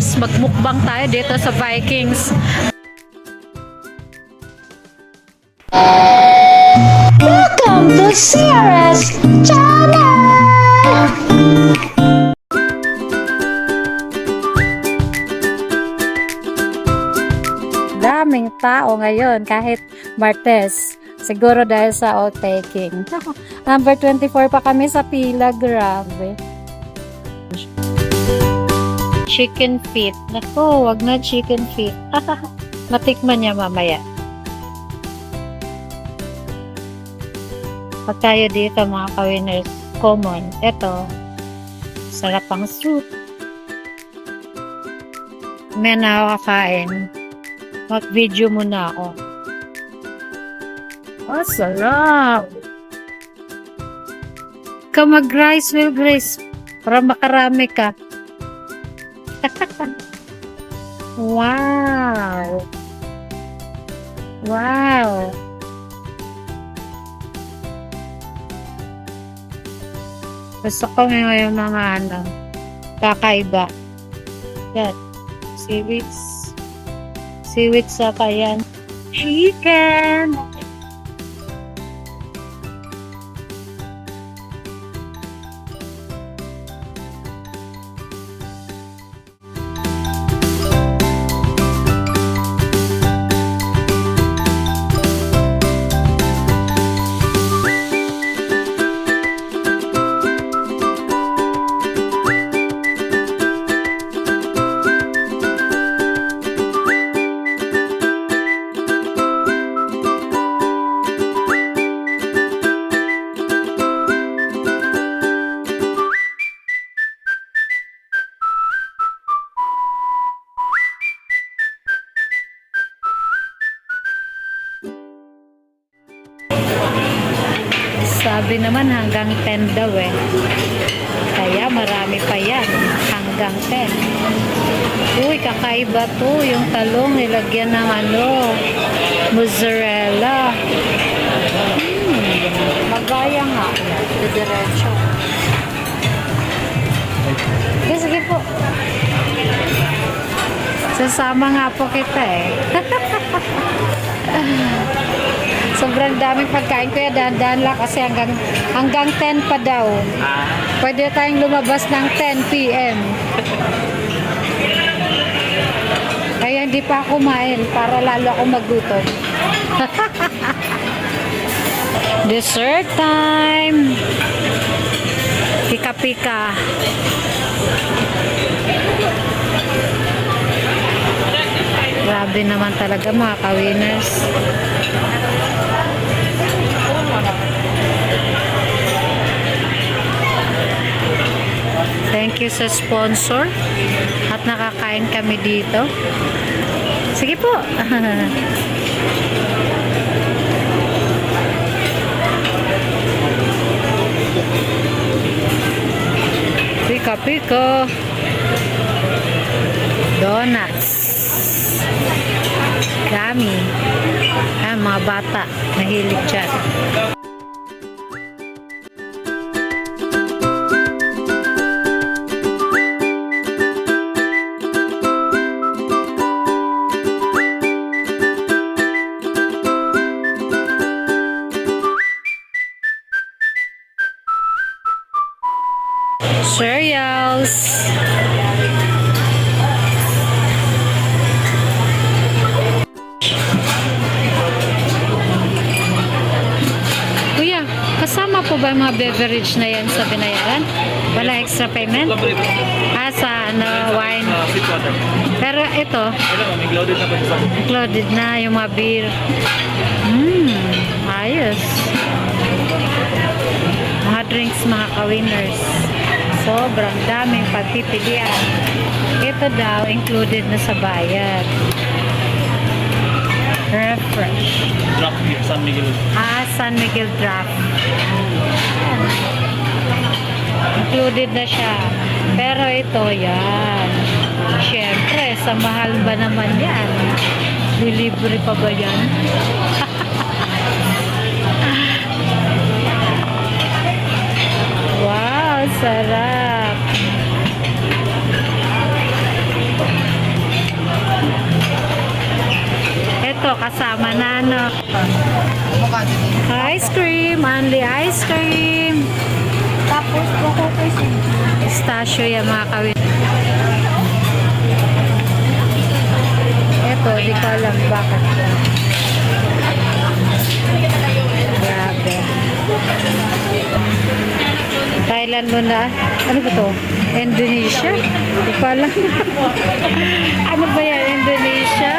guys, magmukbang tayo dito sa Vikings. Welcome to CRS Channel! Daming tao ngayon kahit Martes. Siguro dahil sa outtaking. Number 24 pa kami sa pila. Grabe. Chicken feet. Naku, wag na chicken feet. Matikman niya mamaya. Pag tayo dito mga ka-winners, common. Ito, sarap ang soup. May nakakain. Mag-video muna ako. Oh, sarap! Ikaw mag-rice with rice para makarami ka. Wow! Wow! Gusto ko ngayon mga kakaiba. Yan. Seaweeds. Seaweeds sa kayan. Chicken! Sabi naman hanggang 10 daw eh. Kaya marami pa yan. Hanggang 10. Uy, kakaiba to. Yung talong nilagyan ng mozzarella. Magaya nga. Diretso. Sige po. Sasama nga po kita eh. Sobrang daming pagkain, kuya, dahan-dahan lang kasi hanggang 10 pa daw. Pwede tayong lumabas ng 10 p.m. Kaya hindi pa ako kumain para lalo ako magutom. Dessert time! Pika-pika. Grabe naman talaga mga ka-winners. Thank you sa sponsor at nakakain kami dito. Sige po. Pika-pika. Donuts. Dami. Mga bata mahilig dyan. Cereals. Kuya, kasama po ba yung mga beverage na yan sa binayaran? Wala extra payment? Sa wine. Pero ito, included na yung mga beer. Ayos. Mga drinks, mga ka-winners. Sobrang daming pagpipilian. Ito daw, included na sa bayad. Refresh. Draft beer, San Miguel. San Miguel draft. Included na siya. Pero ito, yan. Siyempre, sa mahal ba naman yan? Delivery pa ba yan? Wow, sarap. Ito, kasama na, no? Ice cream, only ice cream. Tapos, bako ko Pistachio yan, mga kawin. Ito, di ko alam bakit. Grabe. Thailand muna. Ano ba to? Indonesia? Di ko alam. Ano ba yan? Indonesia?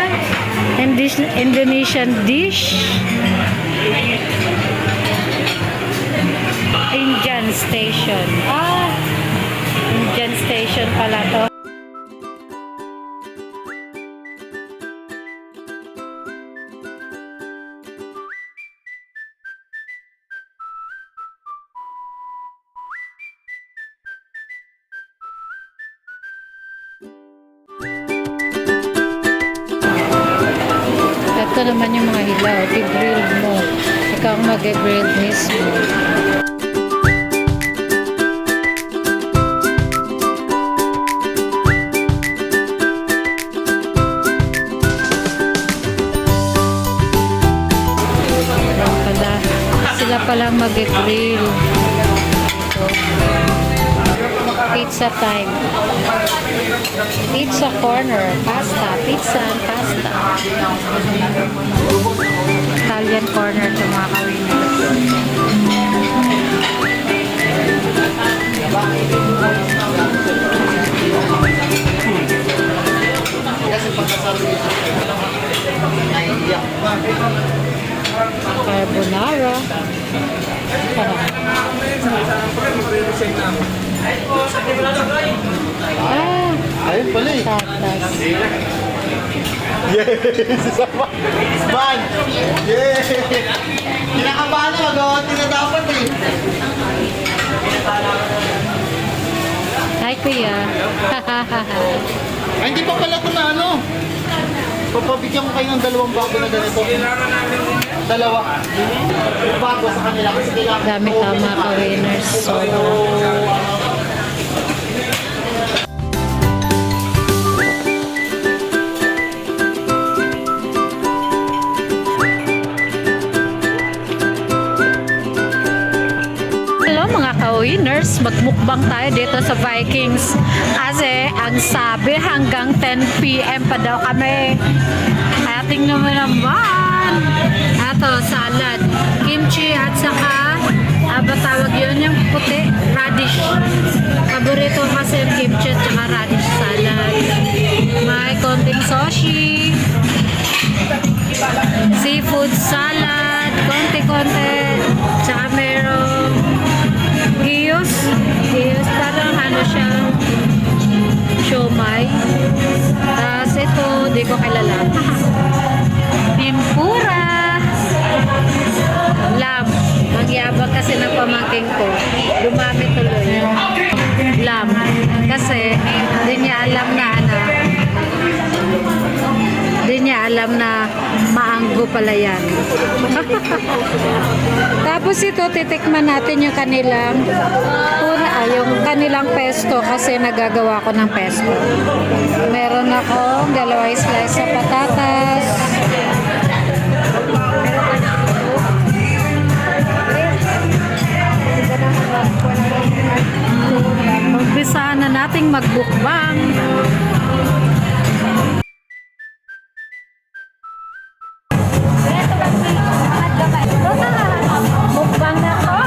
Indonesian dish? Indian station. Indian station pala to. Ito naman yung mga hilaw. I-grill mo. Ikaw ang mag-grill mismo. Sila palang mag-grill. Pizza time. Pizza corner. Pasta. Pizza and pasta. Italian corner to mga kawin. Carbonara. Ayun pala eh. Tatas. Yes! Man! Yes! Kinakabahan na, mag-awanti na dapat eh. Hi, kuya. Ay, hindi pa pala ito na ano. Papabigyan ko kayo ng dalawang bago na ganito. Dalawa. Bago sa kanila kasi kailangan. Dami ka mga ka-winners. So, hello mga ka-winners, magmukbang tayo dito sa Vikings kasi ang sabi hanggang 10 PM pa daw kami. Kaya tingnan mo naman. Ito, salad, kimchi at saka ba tawag yun yung puti? Radish. Paborito kasi yung kimchi at saka radish salad. May konting sushi, seafood salad, konti-konti, tsaka merong giyos, parang ano siya, siomay. Tapos ito, di ko kilala. Tempura. Lamb. Magyabang kasi ng pamangking ko. Dumami tuloy. Lamb. Kasi, di niya alam na di niya alam na maanggo pala yan. Tapos ito, titikman natin yung kanilang pesto kasi nagagawa ko ng pesto. Meron akong dalawang slice sa patatas. Umpisa na nating magbukbang. Mukbang na ko.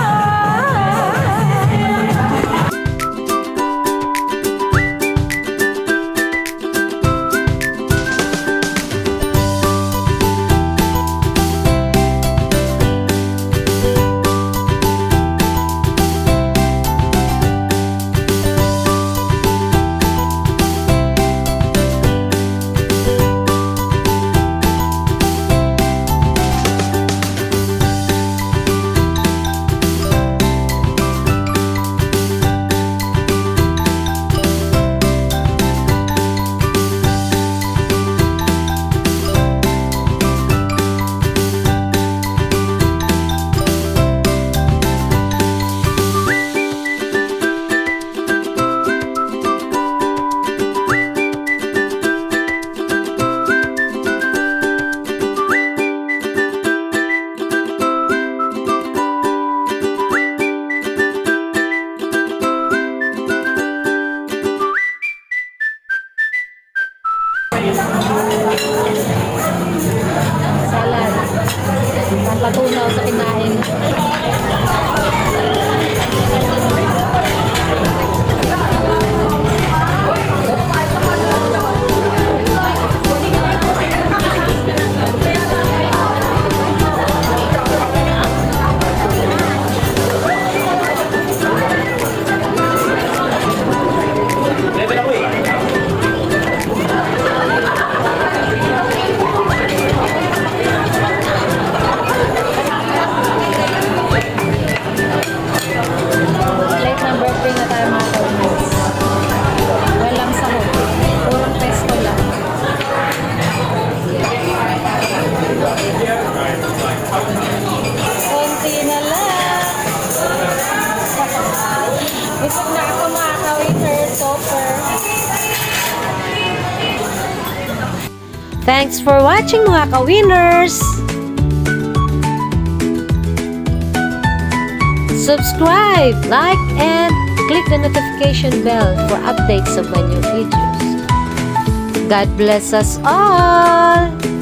Patunaw sa kinain. Late ng birthday na tayo mga kaumis. Walang sahod. Purong pesto lang. Konti na lang. Busog na ako mga ka-waiter, topper. Thanks for watching mga ka-winners! Subscribe, like, and click the notification bell for updates of my new videos. God bless us all!